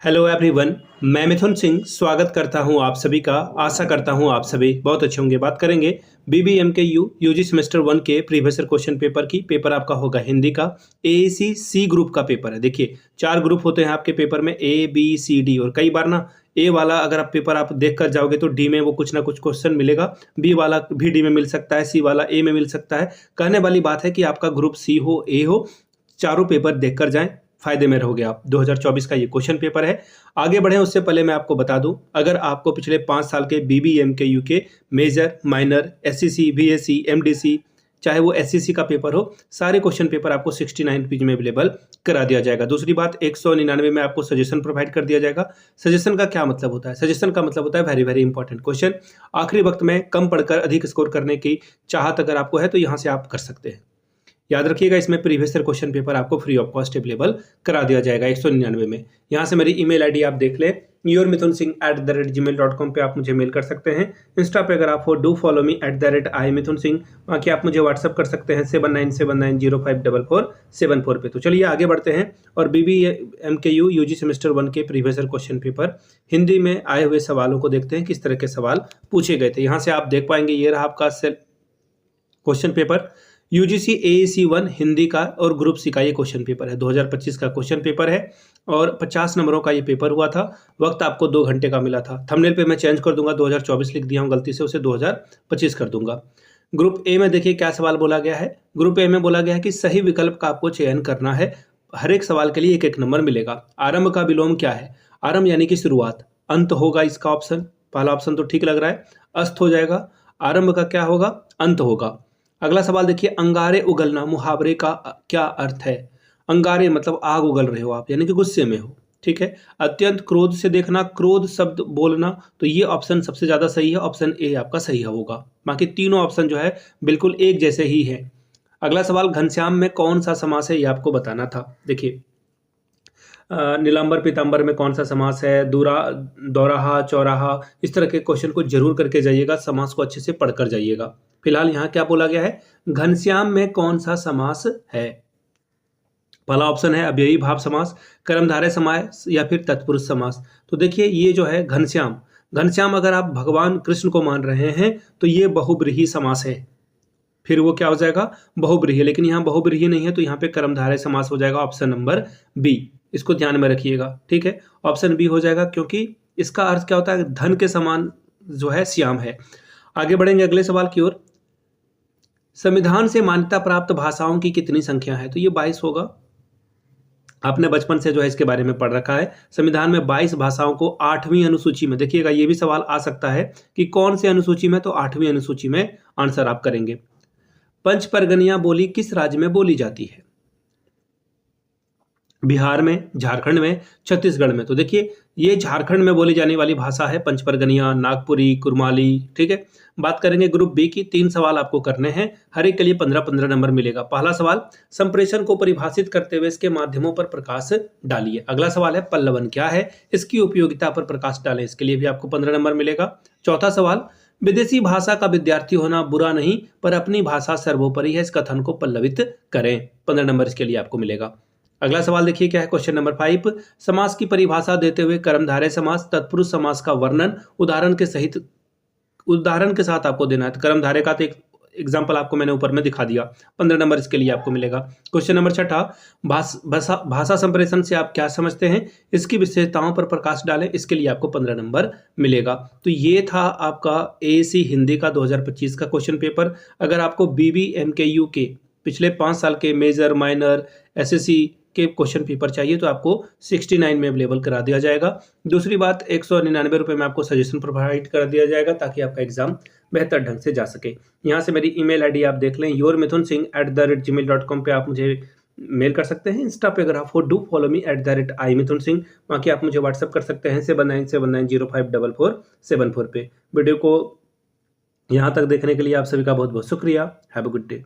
Hello everyone, मैं मिथुन सिंह स्वागत करता हूं आप सभी का। आशा करता हूं आप सभी बहुत अच्छे होंगे। बात करेंगे बीबीएमकेयू यूजी सेमेस्टर 1 के प्रीवियस ईयर क्वेश्चन पेपर की। पेपर आपका होगा हिंदी का। एएसी सी ग्रुप का पेपर है। देखिए 4 ग्रुप होते हैं आपके पेपर में, ए बी सी डी। और कई बार ना ए वाला अगर आप पेपर आप देख कर जाओगे तो डी में वो कुछ ना कुछ क्वेश्चन मिलेगा, बी वाला भी डी में मिल सकता है, सी वाला ए में मिल सकता है। कहने वाली बात है कि आपका ग्रुप सी हो ए हो, चारों पेपर देख कर जाएं, फायदे में रहोगे आप। 2024 का ये क्वेश्चन पेपर है। आगे बढ़े उससे पहले मैं आपको बता दूं, अगर आपको पिछले 5 साल के बीबीएमकेयू के major, minor, SCC, BSc, MDC, चाहे वो एससीसी का पेपर हो, सारे क्वेश्चन पेपर आपको 69 पेज में अवेलेबल करा दिया जाएगा। दूसरी बात, 199 में आपको सजेशन प्रोवाइड कर दिया जाएगा। सजेशन का क्या मतलब होता है? सजेशन का मतलब होता है वेरी वेरी इंपॉर्टेंट क्वेश्चन। आखिरी वक्त में कम पढ़कर अधिक स्कोर करने की चाहत अगर आपको है तो यहाँ से आप कर सकते हैं। याद रखिएगा, इसमें प्रीवियस ईयर क्वेश्चन पेपर आपको फ्री ऑफ कॉस्ट अवेलेबल करा दिया जाएगा 199 में। यहाँ से मेरी ईमेल आईडी आप देख लें, yourmithunSingh@gmail.com पे आप मुझे मेल कर सकते हैं। इंस्टा पे अगर आप हो, डू फॉलो मी @iMithunSingh। बाकी आप मुझे व्हाट्सअप कर सकते हैं 7979054474 पे। तो चलिए आगे बढ़ते हैं और बीबीएमकेयू यूजी सेमेस्टर 1 के previous year question paper Hindi में आए हुए सवालों को देखते हैं, किस तरह के सवाल पूछे गए थे। यहाँ से आप देख पाएंगे, ये रहा आपका question paper. UGC AAC 1 Hindi का और ग्रुप सी का ये क्वेश्चन पेपर है। 2025 का क्वेश्चन पेपर है और 50 नंबरों का ये पेपर हुआ था। वक्त आपको 2 घंटे का मिला था। थंबनेल पे मैं चेंज कर दूंगा, 2024 लिख दिया हूँ गलती से, उसे 2025 कर दूंगा। ग्रुप ए में देखिए क्या सवाल बोला गया है। ग्रुप ए में बोला गया है कि सही विकल्प का आपको चयन करना है। हर एक सवाल के लिए एक एक नंबर मिलेगा। आरंभ का विलोम क्या है? आरंभ यानी कि शुरुआत। अंत होगा इसका ऑप्शन, पहला ऑप्शन तो ठीक लग रहा है। अस्त हो जाएगा। आरंभ का क्या होगा? अंत होगा। अगला सवाल देखिए, अंगारे उगलना मुहावरे का क्या अर्थ है? अंगारे मतलब आग उगल रहे हो आप, यानी कि गुस्से में हो। ठीक है। अत्यंत क्रोध से देखना, क्रोध शब्द बोलना, तो ये ऑप्शन सबसे ज्यादा सही है। ऑप्शन ए आपका सही होगा। बाकी तीनों ऑप्शन जो है बिल्कुल एक जैसे ही है। अगला सवाल, घनश्याम में कौन सा समास है, ये आपको बताना था। देखिए नीलांबर पीतांबर में कौन सा समास है, दौराहा, चौराहा, इस तरह के क्वेश्चन को जरूर करके जाइएगा, समास को अच्छे से पढ़कर जाइएगा। फिलहाल यहाँ क्या बोला गया है, घनश्याम में कौन सा समास है? पहला ऑप्शन है अव्ययी भाव समास, कर्मधारय समास या फिर तत्पुरुष समास। तो देखिए ये जो है घनश्याम, घनश्याम अगर आप भगवान कृष्ण को मान रहे हैं तो ये बहुब्रीहि समास है। फिर वो क्या हो जाएगा? बहुब्रीहि। लेकिन यहाँ बहुब्रीहि नहीं है तो यहाँ पे कर्मधारय समास हो जाएगा। ऑप्शन नंबर बी, इसको ध्यान में रखिएगा। ठीक है, ऑप्शन बी हो जाएगा, क्योंकि इसका अर्थ क्या होता है? धन के समान जो है श्याम है। आगे बढ़ेंगे अगले सवाल की ओर। संविधान से मान्यता प्राप्त भाषाओं की कितनी संख्या है? तो ये 22 होगा। आपने बचपन से जो है इसके बारे में पढ़ रखा है। संविधान में 22 भाषाओं को 8वीं अनुसूची में, देखिएगा ये भी सवाल आ सकता है कि कौन सी अनुसूची में, तो 8वीं अनुसूची में आंसर आप करेंगे। पंच परगनिया बोली किस राज्य में बोली जाती है? बिहार में, झारखंड में, छत्तीसगढ़ में। तो देखिए ये झारखंड में बोली जाने वाली भाषा है पंचपरगनिया, नागपुरी, कुरमाली। ठीक है। बात करेंगे ग्रुप बी की। 3 सवाल आपको करने हैं, हर एक के लिए 15-15 नंबर मिलेगा। पहला सवाल, संप्रेषण को परिभाषित करते हुए इसके माध्यमों पर प्रकाश डालिए। अगला सवाल है पल्लवन क्या है, इसकी उपयोगिता पर प्रकाश डालें, इसके लिए भी आपको 15 नंबर मिलेगा। चौथा सवाल, विदेशी भाषा का विद्यार्थी होना बुरा नहीं पर अपनी भाषा सर्वोपरि है, इस कथन को पल्लवित करें। 15 नंबर इसके लिए आपको मिलेगा। अगला सवाल देखिए क्या है, क्वेश्चन नंबर 5, समास की परिभाषा देते हुए कर्मधारय समास, तत्पुरुष समास का वर्णन उदाहरण के साथ आपको देना है। तो कर्मधारय का तो एक एग्जाम्पल आपको मैंने ऊपर में दिखा दिया। 15 नंबर इसके लिए आपको मिलेगा। क्वेश्चन नंबर 6, भाषा संप्रेषण से आप क्या समझते हैं, इसकी विशेषताओं पर प्रकाश डालें, इसके लिए आपको 15 नंबर मिलेगा। तो ये था आपका एएसी हिंदी का 2025 का क्वेश्चन पेपर। अगर आपको बीबीएमकेयू के पिछले 5 साल के मेजर, माइनर, एसएससी के क्वेश्चन पेपर चाहिए तो आपको 69 में अवेलेबल करा दिया जाएगा। दूसरी बात, 199 रुपये में आपको सजेशन प्रोवाइड कर दिया जाएगा ताकि आपका एग्जाम बेहतर ढंग से जा सके। यहाँ से मेरी ईमेल आईडी आप देख लें, yourmithunSingh@gmail.com पे आप मुझे मेल कर सकते हैं। इंस्टा पे अगर आप हो, डू फॉलो मी @iMithunSingh। बाकी आप मुझे व्हाट्सअप कर सकते हैं 7979054474 पे। वीडियो को यहाँ तक देखने के लिए आप सभी का बहुत बहुत शुक्रिया। Have a good day.